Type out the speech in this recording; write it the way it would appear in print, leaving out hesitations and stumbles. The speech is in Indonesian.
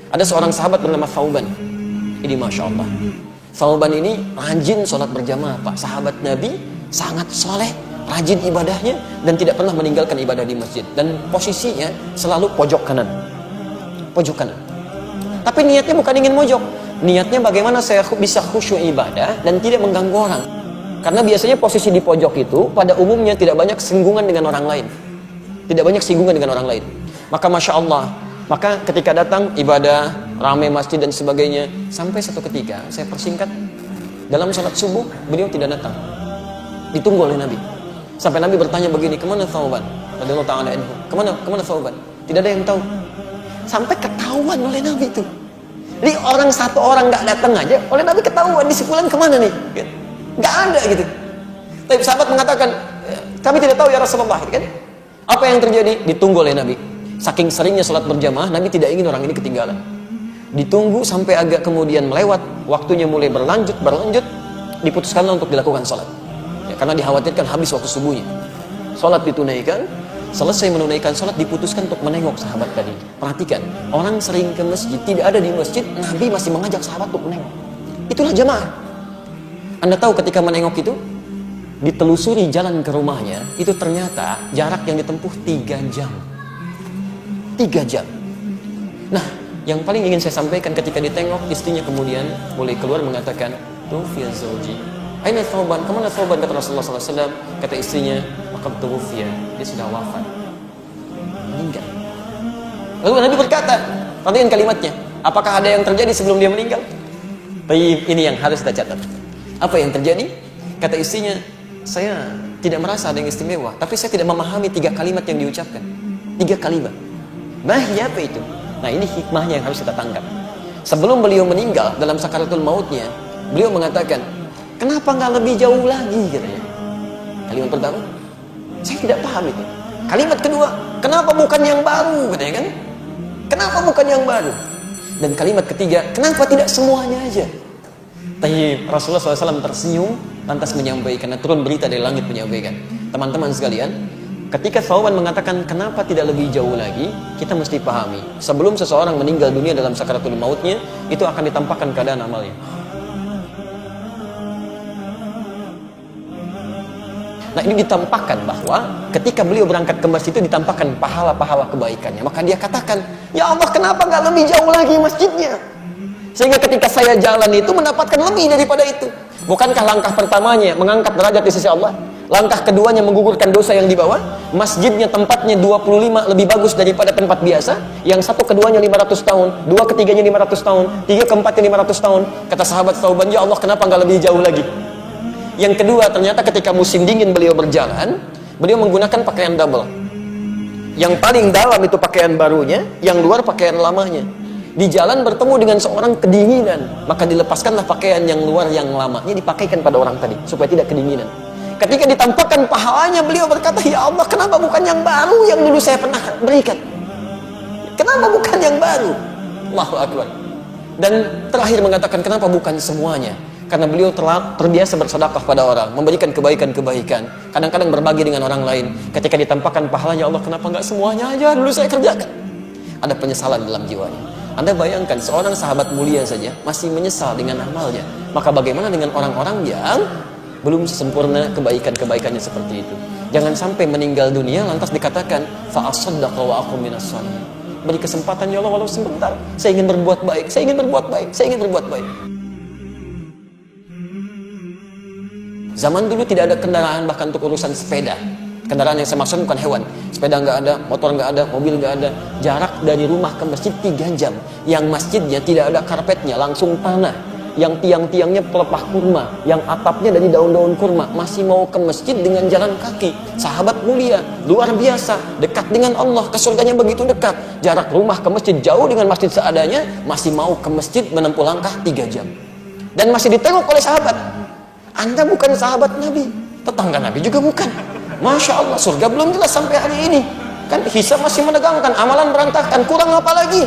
Ada seorang sahabat bernama Thauban. Ini Masya Allah, Thauban ini rajin sholat berjamaah Pak. Sahabat Nabi, sangat soleh, rajin ibadahnya, dan tidak pernah meninggalkan ibadah di masjid. Dan posisinya selalu pojok kanan. Pojok kanan. Tapi niatnya bukan ingin mojok. Niatnya bagaimana saya bisa khusyuk ibadah dan tidak mengganggu orang. Karena biasanya posisi di pojok itu pada umumnya tidak banyak singgungan dengan orang lain. Tidak banyak singgungan dengan orang lain. Maka Masya Allah, maka ketika datang ibadah, ramai masjid dan sebagainya, sampai satu ketika, saya persingkat, dalam sholat subuh, beliau tidak datang. Ditunggu oleh Nabi. Sampai Nabi bertanya begini, kemana Thauban? Radhiyallahu ta'ala anhu. Kemana Thauban? Tidak ada yang tahu. Sampai ketahuan oleh Nabi itu. Ini orang satu orang nggak datang aja, oleh Nabi ketahuan, di sebulan kemana nih? Nggak ada gitu. Tapi sahabat mengatakan, kami tidak tahu ya Rasulullah, kan? Apa yang terjadi? Ditunggu oleh Nabi. Saking seringnya sholat berjamaah, Nabi tidak ingin orang ini ketinggalan. Ditunggu sampai agak kemudian melewat, waktunya mulai berlanjut, diputuskanlah untuk dilakukan sholat. Ya, karena dikhawatirkan habis waktu subuhnya. Sholat ditunaikan, selesai menunaikan sholat, diputuskan untuk menengok sahabat tadi. Perhatikan, orang sering ke masjid, tidak ada di masjid, Nabi masih mengajak sahabat untuk menengok. Itulah jamaah. Anda tahu ketika menengok itu, ditelusuri jalan ke rumahnya, itu ternyata jarak yang ditempuh 3 jam. 3 jam. Nah, yang paling ingin saya sampaikan ketika ditengok, istrinya kemudian mulai keluar mengatakan, Tufiya zawji. Aina Thauban? Kemana Thauban? Kata Rasulullah SAW. Kata istrinya, Maqad tufiya. Dia sudah wafat. Meninggal. Lalu Nabi berkata, perhatikan kalimatnya, apakah ada yang terjadi sebelum dia meninggal? Tapi ini yang harus kita catat. Apa yang terjadi? Kata istrinya, saya tidak merasa ada yang istimewa, tapi saya tidak memahami 3 kalimat yang diucapkan. 3 kalimat. Bahaya apa itu? Nah, ini hikmahnya yang harus kita tangkap. Sebelum beliau meninggal dalam sakaratul mautnya, beliau mengatakan, kenapa nggak lebih jauh lagi, katanya. Kalimat pertama, saya tidak paham itu. Kalimat kedua, kenapa bukan yang baru, katanya kan? Kenapa bukan yang baru? Dan kalimat ketiga, kenapa tidak semuanya aja? Tapi Rasulullah SAW tersenyum, lantas menyampaikan, turun berita dari langit menyampaikan, teman-teman sekalian, ketika Thauban mengatakan kenapa tidak lebih jauh lagi, kita mesti pahami, sebelum seseorang meninggal dunia dalam sakaratul mautnya, itu akan ditampakkan keadaan amalnya. Nah, ini ditampakkan bahwa ketika beliau berangkat ke masjid itu ditampakkan pahala-pahala kebaikannya. Maka dia katakan, ya Allah, kenapa nggak lebih jauh lagi masjidnya? Sehingga ketika saya jalan itu mendapatkan lebih daripada itu. Bukankah langkah pertamanya mengangkat derajat di sisi Allah? Langkah keduanya menggugurkan dosa yang di bawah. Masjidnya tempatnya 25 lebih bagus daripada tempat biasa. Yang satu keduanya 500 tahun, dua ketiganya 500 tahun, tiga keempatnya 500 tahun. Kata sahabat Thauban, ya Allah, kenapa nggak lebih jauh lagi? Yang kedua, ternyata ketika musim dingin beliau berjalan, beliau menggunakan pakaian double. Yang paling dalam itu pakaian barunya, yang luar pakaian lamanya. Di jalan bertemu dengan seorang kedinginan, maka dilepaskanlah pakaian yang luar yang lamanya, dipakaikan pada orang tadi supaya tidak kedinginan. Ketika ditampakkan pahalanya, beliau berkata, ya Allah, kenapa bukan yang baru yang dulu saya pernah berikan? Kenapa bukan yang baru? Allahu Akbar. Dan terakhir mengatakan, kenapa bukan semuanya? Karena beliau terbiasa bersedekah pada orang, memberikan kebaikan-kebaikan, kadang-kadang berbagi dengan orang lain. Ketika ditampakkan pahalanya, Allah, kenapa nggak semuanya aja dulu saya kerjakan? Ada penyesalan dalam jiwanya. Anda bayangkan, seorang sahabat mulia saja masih menyesal dengan amalnya. Maka bagaimana dengan orang-orang yang belum sempurna kebaikan-kebaikannya seperti itu? Jangan sampai meninggal dunia lantas dikatakan, fa'asaddaqa wa aqum minas shalihin. Beri kesempatan, ya Allah, walau sebentar. Saya ingin berbuat baik, saya ingin berbuat baik, saya ingin berbuat baik. Zaman dulu tidak ada kendaraan bahkan untuk urusan sepeda. Kendaraan yang saya maksud bukan hewan. Sepeda nggak ada, motor nggak ada, mobil nggak ada. Jarak dari rumah ke masjid 3 jam. Yang masjidnya tidak ada karpetnya, langsung tanah. Yang tiang-tiangnya pelepah kurma, yang atapnya dari daun-daun kurma. Masih mau ke masjid dengan jalan kaki. Sahabat mulia, luar biasa, dekat dengan Allah, ke surganya begitu dekat. Jarak rumah ke masjid jauh dengan masjid seadanya, masih mau ke masjid menempuh langkah 3 jam. Dan masih ditengok oleh sahabat. Anda bukan sahabat Nabi, tetangga Nabi juga bukan. Masya Allah, surga belum jelas sampai hari ini. Kan hisab masih menegangkan, amalan berantakan, kurang apa lagi?